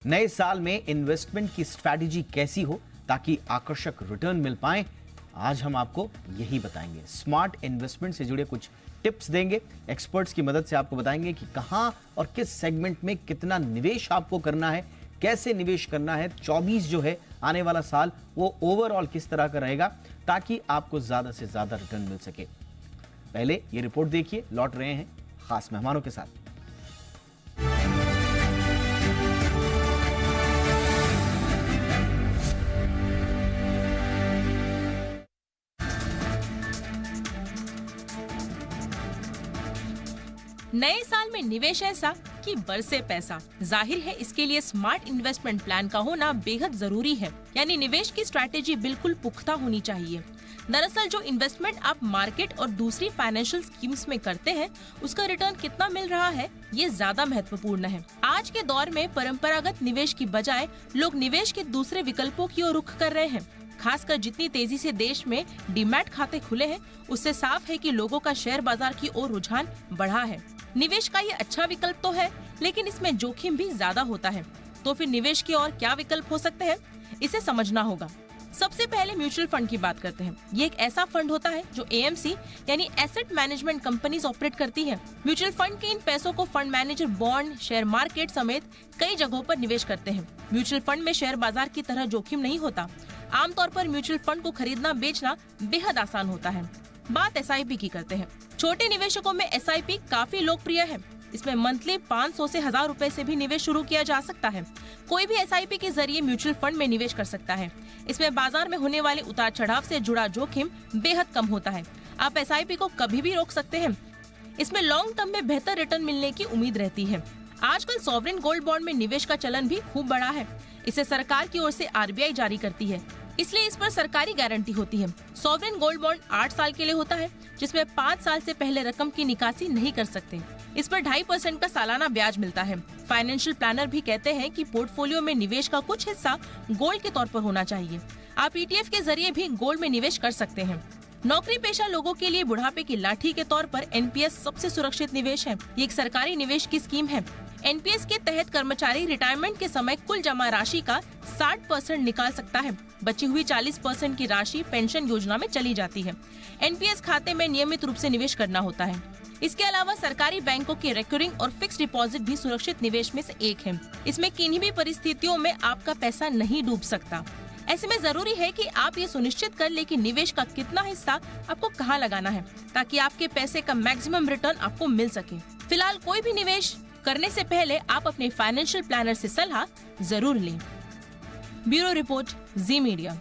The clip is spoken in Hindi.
नए साल में इन्वेस्टमेंट की स्ट्रैटेजी कैसी हो ताकि आकर्षक रिटर्न मिल पाए, आज हम आपको यही बताएंगे। स्मार्ट इन्वेस्टमेंट से जुड़े कुछ टिप्स देंगे, एक्सपर्ट्स की मदद से आपको बताएंगे कि कहां और किस सेगमेंट में कितना निवेश आपको करना है, कैसे निवेश करना है। 24 जो है आने वाला साल वो ओवरऑल किस तरह का रहेगा ताकि आपको ज्यादा से ज्यादा रिटर्न मिल सके। पहले ये रिपोर्ट देखिए, लौट रहे हैं खास मेहमानों के साथ। नए साल में निवेश ऐसा कि बरसे पैसा। जाहिर है इसके लिए स्मार्ट इन्वेस्टमेंट प्लान का होना बेहद जरूरी है, यानी निवेश की स्ट्रैटेजी बिल्कुल पुख्ता होनी चाहिए। दरअसल जो इन्वेस्टमेंट आप मार्केट और दूसरी फाइनेंशियल स्कीम्स में करते हैं, उसका रिटर्न कितना मिल रहा है, ये ज्यादा महत्वपूर्ण है। आज के दौर में परंपरागत निवेश की बजाय लोग निवेश के दूसरे विकल्पों की ओर रुख कर रहे हैं। खासकर जितनी तेजी से देश में डीमैट खाते खुले हैं, उससे साफ है कि लोगों का शेयर बाजार की ओर रुझान बढ़ा है। निवेश का ये अच्छा विकल्प तो है, लेकिन इसमें जोखिम भी ज्यादा होता है। तो फिर निवेश के और क्या विकल्प हो सकते हैं, इसे समझना होगा। सबसे पहले म्यूचुअल फंड की बात करते हैं। ये एक ऐसा फंड होता है जो एएमसी यानी एसेट मैनेजमेंट कंपनीज ऑपरेट करती है। म्यूचुअल फंड के इन पैसों को fund manager bond, share market समेत कई जगहों पर निवेश करते हैं। म्यूचुअल फंड में शेयर बाजार की तरह जोखिम नहीं होता। आमतौर पर म्यूचुअल फंड को खरीदना बेचना बेहद आसान होता है। बात एसआईपी की करते हैं। छोटे निवेशकों में एसआईपी काफी लोकप्रिय है। इसमें मंथली 500 से 1000 रुपए से भी निवेश शुरू किया जा सकता है। कोई भी एसआईपी के जरिए म्यूचुअल फंड में निवेश कर सकता है। इसमें बाजार में होने वाले उतार चढ़ाव से जुड़ा जोखिम बेहद कम होता है। आप एसआईपी को कभी भी रोक सकते हैं। इसमें लॉन्ग टर्म में बेहतर रिटर्न मिलने की उम्मीद रहती है। आजकल सॉवरेन गोल्ड बॉन्ड में निवेश का चलन भी खूब बढ़ा है। इसे सरकार की ओर से आरबीआई जारी करती है, इसलिए इस पर सरकारी गारंटी होती है। सॉवरेन गोल्ड बॉन्ड 8 साल के लिए होता है, जिसमें 5 साल से पहले रकम की निकासी नहीं कर सकते। इस पर 2.5% का सालाना ब्याज मिलता है। फाइनेंशियल प्लानर भी कहते हैं कि पोर्टफोलियो में निवेश का कुछ हिस्सा गोल्ड के तौर पर होना चाहिए। आप ईटीएफ के जरिए भी गोल्ड में निवेश कर सकते हैं। नौकरी पेशा लोगों के लिए बुढ़ापे की लाठी के तौर पर एनपीएस सबसे सुरक्षित निवेश है। ये एक सरकारी निवेश की स्कीम है। एनपीएस के तहत कर्मचारी रिटायरमेंट के समय कुल जमा राशि का 60% निकाल सकता है। बची हुई 40% की राशि पेंशन योजना में चली जाती है। एनपीएस खाते में नियमित रूप से निवेश करना होता है। इसके अलावा सरकारी बैंकों के रिकरिंग और फिक्स डिपॉजिट भी सुरक्षित निवेश में से एक है। इसमें किन्हीं भी परिस्थितियों में आपका पैसा नहीं डूब सकता। ऐसे में जरूरी है कि आप ये सुनिश्चित कर ले कि निवेश का कितना हिस्सा आपको कहाँ लगाना है, ताकि आपके पैसे का मैक्सिमम रिटर्न आपको मिल सके। फिलहाल कोई भी निवेश करने से पहले आप अपने फाइनेंशियल प्लानर से सलाह जरूर लें। ब्यूरो रिपोर्ट, जी मीडिया।